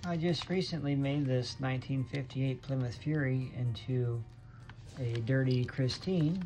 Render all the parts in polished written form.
I just recently made this 1958 Plymouth Fury into a dirty Christine.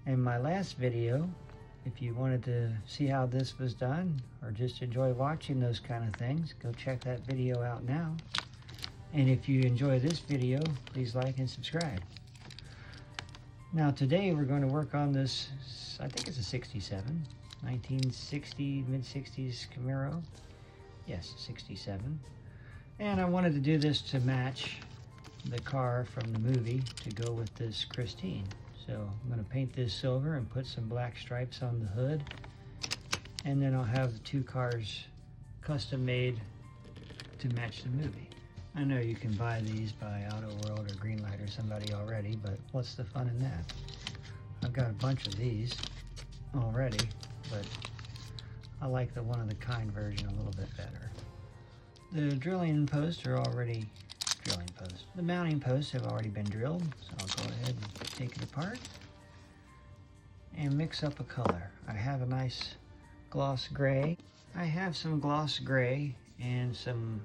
In my last video, if you wanted to see how this was done or just enjoy watching those kind of things, go check that video out now. And if you enjoy this video, please like and subscribe. Now today we're going to work on this, I think it's a 67, 1960, mid-60s Camaro. Yes, 67. And I wanted to do this to match the car from the movie to go with this Christine. So I'm going to paint this silver and put some black stripes on the hood. And then I'll have the two cars custom made to match the movie. I know you can buy these by Auto World or Greenlight or somebody already, but what's the fun in that? I've got a bunch of these already, but I like the one-of-the-kind version a little bit better. The drilling posts are already The mounting posts have already been drilled, so I'll go ahead and take it apart and mix up a color. I have a nice gloss gray. I have some gloss gray and some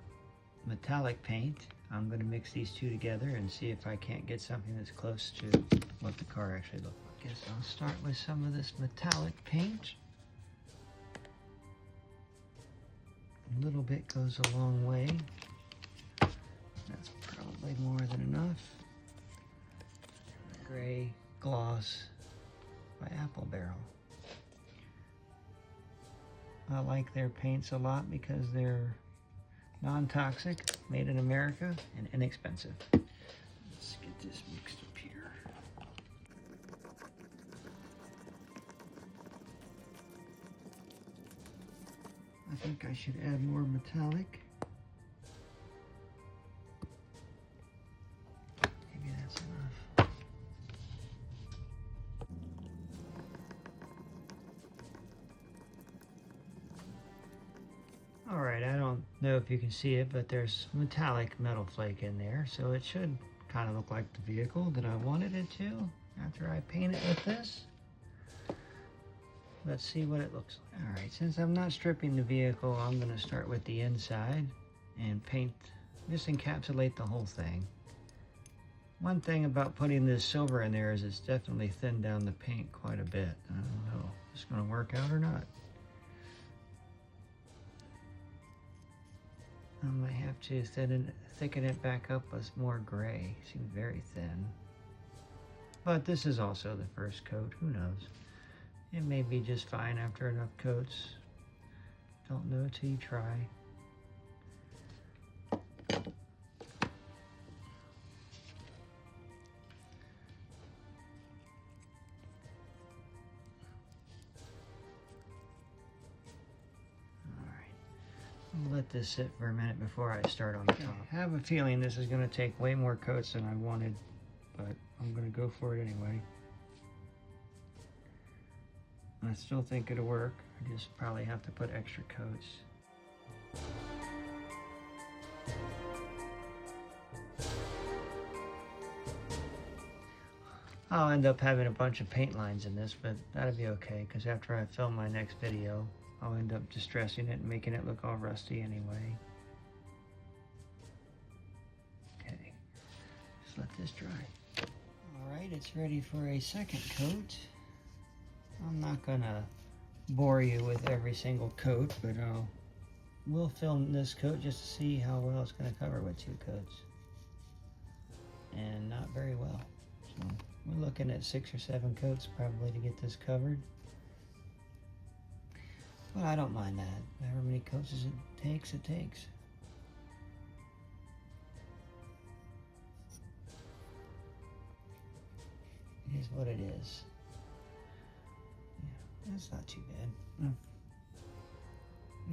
metallic paint. I'm going to mix these two together and see if I can't get something that's close to what the car actually looks like. I guess I'll start with some of this metallic paint. A little bit goes a long way. That's probably more than enough. Gray gloss by Apple Barrel. I like their paints a lot because they're non-toxic, made in America, and inexpensive. Let's get this mixed up here. I think I should add more metallic. Maybe that's enough. Alright, I don't know if you can see it, but there's metallic metal flake in there, so it should kind of look like the vehicle that I wanted it to after I paint it with this. Let's see what it looks like. Alright, since I'm not stripping the vehicle, I'm going to start with the inside and paint, just encapsulate the whole thing. One thing about putting this silver in there is it's definitely thinned down the paint quite a bit. I don't know if it's going to work out or not. I might have to thicken it back up with more gray. It seems very thin. But this is also the first coat. Who knows? It may be just fine after enough coats. Don't know till you try. Let this sit for a minute before I start on the top. I have a feeling this is going to take way more coats than I wanted, but I'm going to go for it anyway. I still think it'll work. I just probably have to put extra coats. I'll end up having a bunch of paint lines in this, but that'll be okay, because after I film my next video, I'll end up distressing it and making it look all rusty anyway. Okay, just let this dry. Alright, it's ready for a second coat. I'm not gonna bore you with every single coat, but we'll film this coat just to see how well it's gonna cover with two coats. And not very well. So we're looking at 6 or 7 coats probably to get this covered. But I don't mind that. However many coats as it takes, it takes. It is what it is. Yeah, that's not too bad.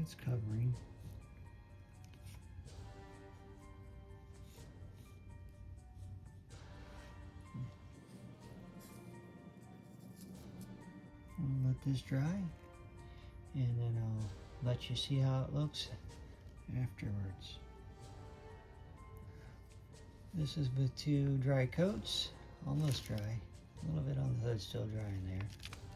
It's covering. I'll let this dry. And then I'll let you see how it looks afterwards. This is with 2 dry coats, almost dry. A little bit on the hood still dry in there,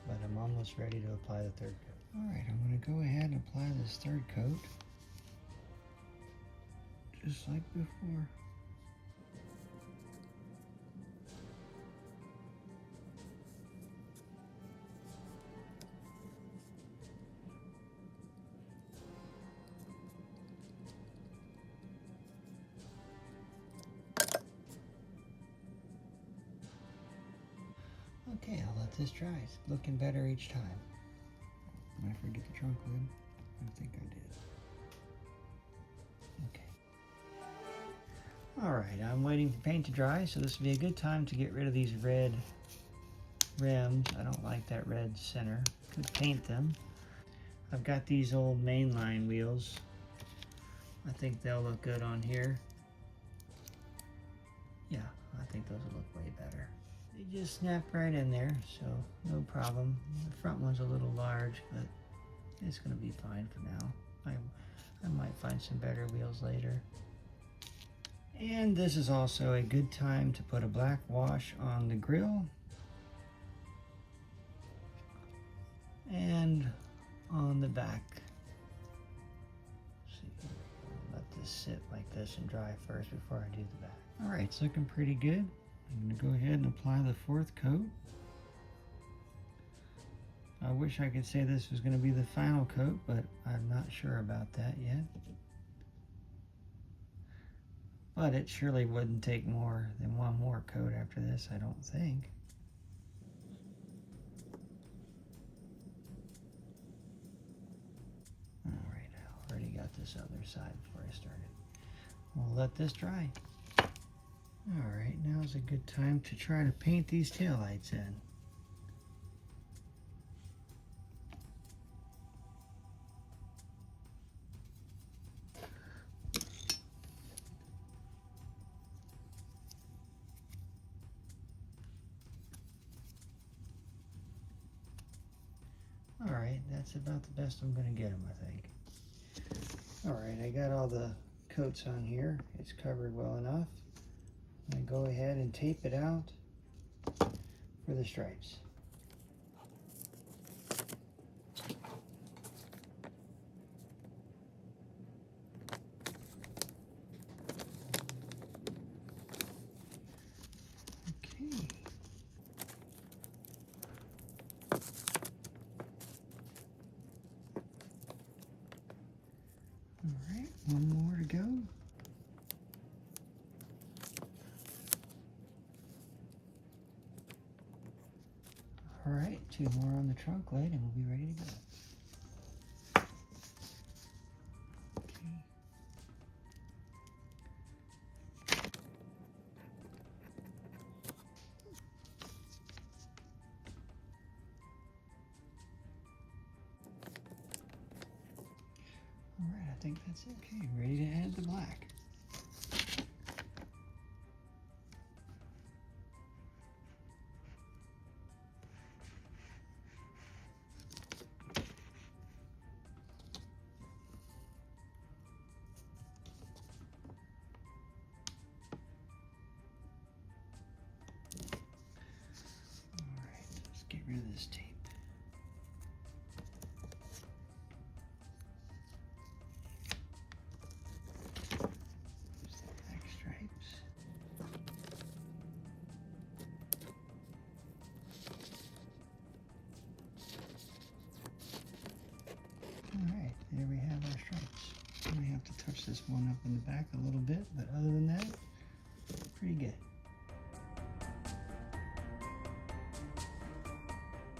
but I'm almost ready to apply the 3rd coat. Alright, I'm going to go ahead and apply this 3rd coat. just like before. Okay, I'll let this dry. It's looking better each time. Did I forget the trunk lid? I think I did. Okay. Alright, I'm waiting for paint to dry, so this would be a good time to get rid of these red rims. I don't like that red center. Could paint them. I've got these old mainline wheels. I think they'll look good on here. Yeah, I think those will look way better. They just snap right in there, so no problem. The front one's a little large, but it's going to be fine for now. I might find some better wheels later. And this is also a good time to put a black wash on the grill and on the back. See, let this sit like this and dry first before I do the back. All right, it's looking pretty good. I'm going to go ahead and apply the fourth coat. I wish I could say this was going to be the final coat, but I'm not sure about that yet. But it surely wouldn't take more than one more coat after this, I don't think. Alright, I already got this other side before I started. We'll let this dry. Alright, now's a good time to try to paint these taillights in. Alright, that's about the best I'm going to get them, I think. Alright, I got all the coats on here. It's covered well enough. I'm going to go ahead and tape it out for the stripes. Okay. Alright, one more to go. Alright, two more on the trunk lid and we'll be ready to go. Okay. Alright, I think that's it. Okay, ready to add the black. Get rid of this tape. There's the back stripes. Alright, there we have our stripes. I may have to touch this one up in the back a little bit, but other than that, pretty good.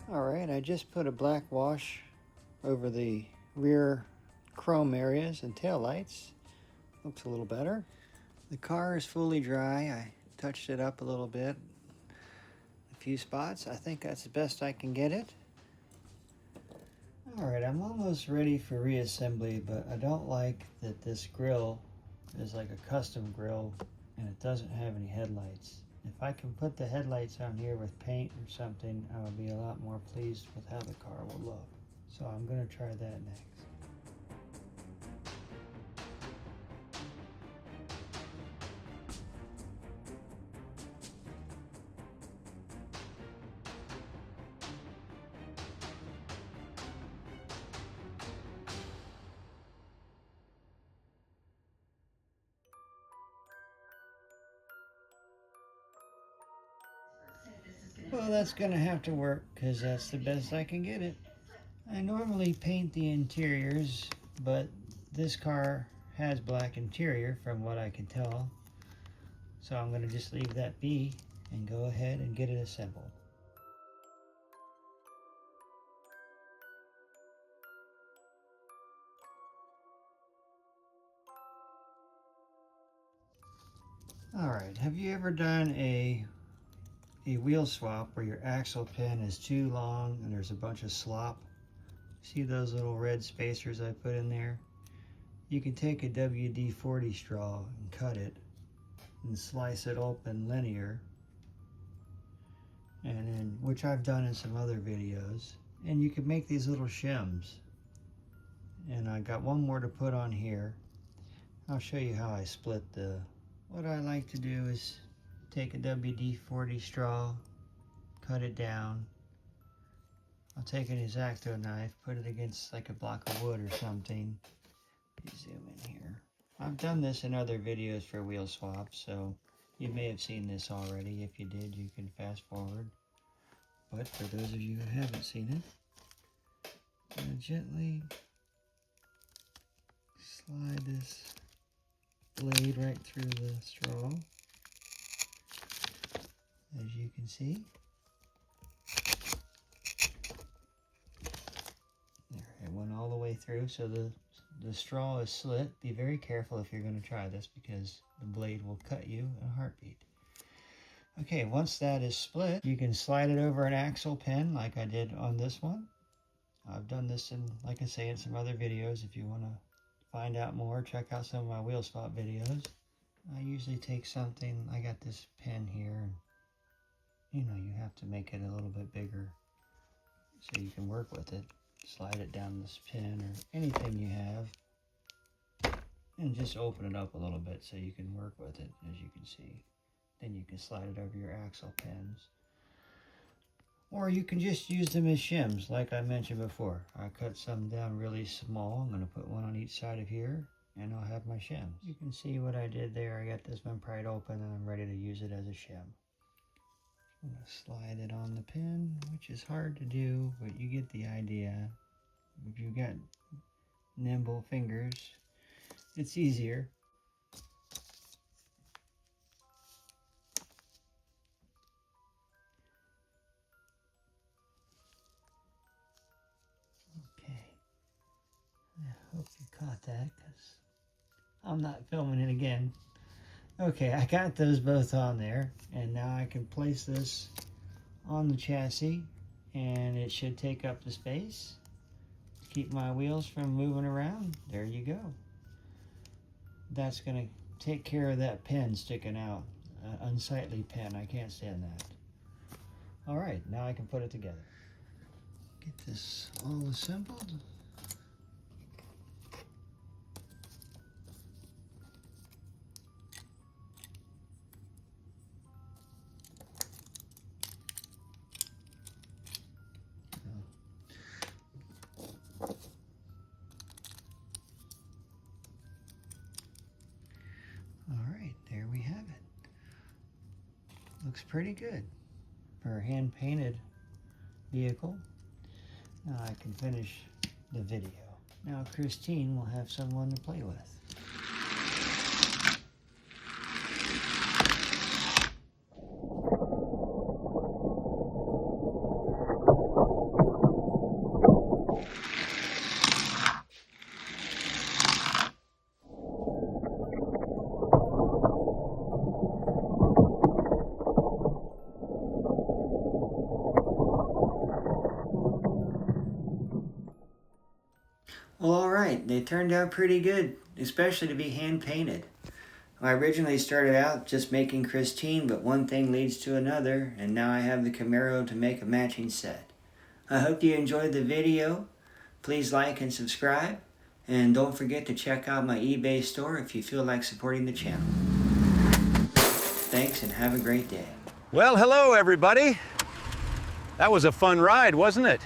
Alright, I just put a black wash over the rear chrome areas and tail lights. Looks a little better. The car is fully dry. I touched it up a little bit. A few spots. I think that's the best I can get it. Alright, I'm almost ready for reassembly, but I don't like that this grill is like a custom grill and it doesn't have any headlights. If I can put the headlights on here with paint or something, I will be a lot more pleased with how the car will look. So I'm going to try that next. Well, that's gonna have to work because that's the best I can get it. I normally paint the interiors, but this car has black interior from what I can tell. So I'm gonna just leave that be and go ahead and get it assembled. Alright, have you ever done a wheel swap where your axle pin is too long and there's a bunch of slop? See those little red spacers I put in there? You can take a WD-40 straw and cut it and slice it open linear, and then, which I've done in some other videos, and you can make these little shims. And I got one more to put on here. I'll show you how I split the. What I like to do is take a WD-40 straw, cut it down. I'll take an X-Acto knife, put it against like a block of wood or something. Zoom in here. I've done this in other videos for wheel swaps, so you may have seen this already. If you did, you can fast forward. But for those of you who haven't seen it, I'm going to gently slide this blade right through the straw, as you can see. There, it went all the way through, so the straw is slit. Be very careful if you're going to try this because the blade will cut you in a heartbeat. Okay, once that is split, you can slide it over an axle pin like I did on this one. I've done this in, like I say, in some other videos. If you want to find out more, check out some of my wheel swap videos. I usually take something, I got this pin here, and you know, you have to make it a little bit bigger so you can work with it. Slide it down this pin or anything you have, and just open it up a little bit so you can work with it, as you can see. Then you can slide it over your axle pins. Or you can just use them as shims, like I mentioned before. I cut some down really small. I'm going to put one on each side of here, and I'll have my shims. You can see what I did there. I got this one pried open, and I'm ready to use it as a shim. I'm going to slide it on the pin, which is hard to do, but you get the idea. If you've got nimble fingers, it's easier. Okay, I hope you caught that because I'm not filming it again. Okay, I got those both on there, and now I can place this on the chassis, and it should take up the space to keep my wheels from moving around. There you go. That's going to take care of that pin sticking out. Unsightly pin, I can't stand that. All right, now I can put it together. Get this all assembled. There we have it. Looks pretty good for a hand-painted vehicle. Now I can finish the video. Now Christine will have someone to play with. Well, alright, they turned out pretty good, especially to be hand-painted. I originally started out just making Christine, but one thing leads to another, and now I have the Camaro to make a matching set. I hope you enjoyed the video. Please like and subscribe, and don't forget to check out my eBay store if you feel like supporting the channel. Thanks, and have a great day. Well, hello, everybody. That was a fun ride, wasn't it?